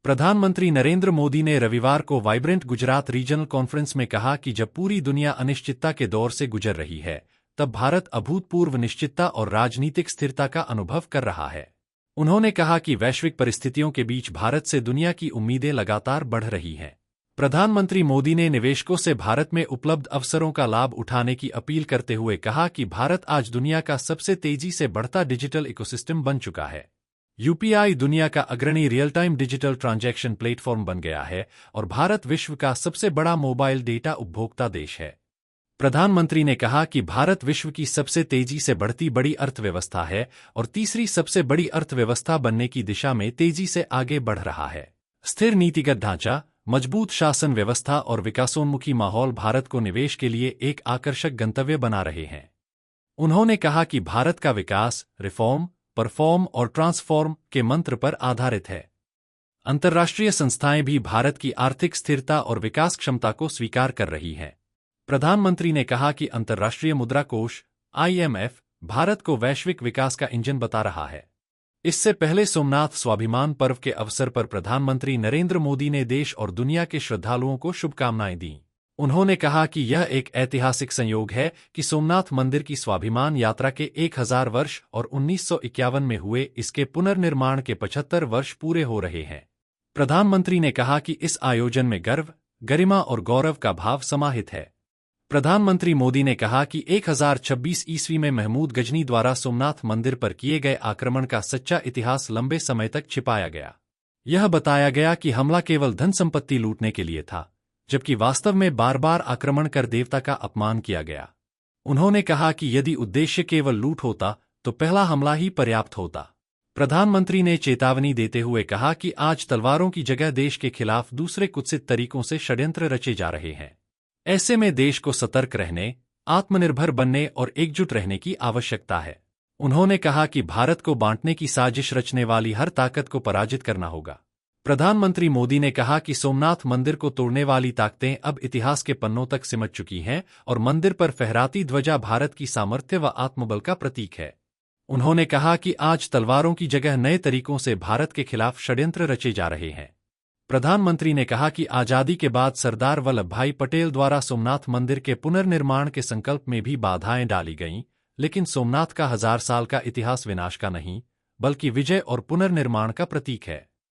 प्रधानमंत्री नरेंद्र मोदी ने रविवार को वाइब्रेंट गुजरात रीजनल कॉन्फ्रेंस में कहा कि जब पूरी दुनिया अनिश्चितता के दौर से गुजर रही है, तब भारत अभूतपूर्व निश्चितता और राजनीतिक स्थिरता का अनुभव कर रहा है। उन्होंने कहा कि वैश्विक परिस्थितियों के बीच भारत से दुनिया की उम्मीदें लगातार बढ़ रही हैं। प्रधानमंत्री मोदी ने निवेशकों से भारत में उपलब्ध अवसरों का लाभ उठाने की अपील करते हुए कहा कि भारत आज दुनिया का सबसे तेजी से बढ़ता डिजिटल इकोसिस्टम बन चुका है। यूपीआई दुनिया का अग्रणी real time digital transaction platform बन गया है और भारत विश्व का सबसे बड़ा मोबाइल डेटा उपभोक्ता देश है। प्रधानमंत्री ने कहा कि भारत विश्व की सबसे तेजी से बढ़ती बड़ी अर्थव्यवस्था है और तीसरी सबसे बड़ी अर्थव्यवस्था बनने की दिशा में तेजी से आगे बढ़ रहा है। स्थिर नीतिगत ढांचा, मजबूत शासन व्यवस्था और विकासोन्मुखी माहौल भारत को निवेश के लिए एक आकर्षक गंतव्य बना रहे हैं। उन्होंने कहा कि भारत का विकास रिफॉर्म, परफॉर्म और ट्रांसफॉर्म के मंत्र पर आधारित है। अंतर्राष्ट्रीय संस्थाएं भी भारत की आर्थिक स्थिरता और विकास क्षमता को स्वीकार कर रही हैं। प्रधानमंत्री ने कहा कि अंतर्राष्ट्रीय मुद्रा कोष (IMF) भारत को वैश्विक विकास का इंजन बता रहा है। इससे पहले सोमनाथ स्वाभिमान पर्व के अवसर पर प्रधानमंत्री नरेंद्र मोदी ने देश और दुनिया के श्रद्धालुओं को शुभकामनाएं दीं। उन्होंने कहा कि यह एक ऐतिहासिक संयोग है कि सोमनाथ मंदिर की स्वाभिमान यात्रा के 1000 वर्ष और 1951 में हुए इसके पुनर्निर्माण के 75 वर्ष पूरे हो रहे हैं। प्रधानमंत्री ने कहा कि इस आयोजन में गर्व, गरिमा और गौरव का भाव समाहित है। प्रधानमंत्री मोदी ने कहा कि 1026 ईस्वी में महमूद गजनी द्वारा सोमनाथ मंदिर पर किए गए आक्रमण का सच्चा इतिहास लंबे समय तक छिपाया गया। यह बताया गया कि हमला केवल धन संपत्ति लूटने के लिए था, जबकि वास्तव में बार बार आक्रमण कर देवता का अपमान किया गया। उन्होंने कहा कि यदि उद्देश्य केवल लूट होता तो पहला हमला ही पर्याप्त होता। प्रधानमंत्री ने चेतावनी देते हुए कहा कि आज तलवारों की जगह देश के खिलाफ दूसरे कुत्सित तरीकों से षड्यंत्र रचे जा रहे हैं। ऐसे में देश को सतर्क रहने, आत्मनिर्भर बनने और एकजुट रहने की आवश्यकता है। उन्होंने कहा कि भारत को बांटने की साजिश रचने वाली हर ताकत को पराजित करना होगा। प्रधानमंत्री मोदी ने कहा कि सोमनाथ मंदिर को तोड़ने वाली ताकतें अब इतिहास के पन्नों तक सिमट चुकी हैं और मंदिर पर फहराती ध्वजा भारत की सामर्थ्य व आत्मबल का प्रतीक है। उन्होंने कहा कि आज तलवारों की जगह नए तरीकों से भारत के खिलाफ षड्यंत्र रचे जा रहे हैं। प्रधानमंत्री ने कहा कि आजादी के बाद सरदार वल्लभ भाई पटेल द्वारा सोमनाथ मंदिर के पुनर्निर्माण के संकल्प में भी बाधाएं डाली गईं, लेकिन सोमनाथ का 1000 साल का इतिहास विनाश का नहीं, बल्कि विजय और पुनर्निर्माण का प्रतीक है।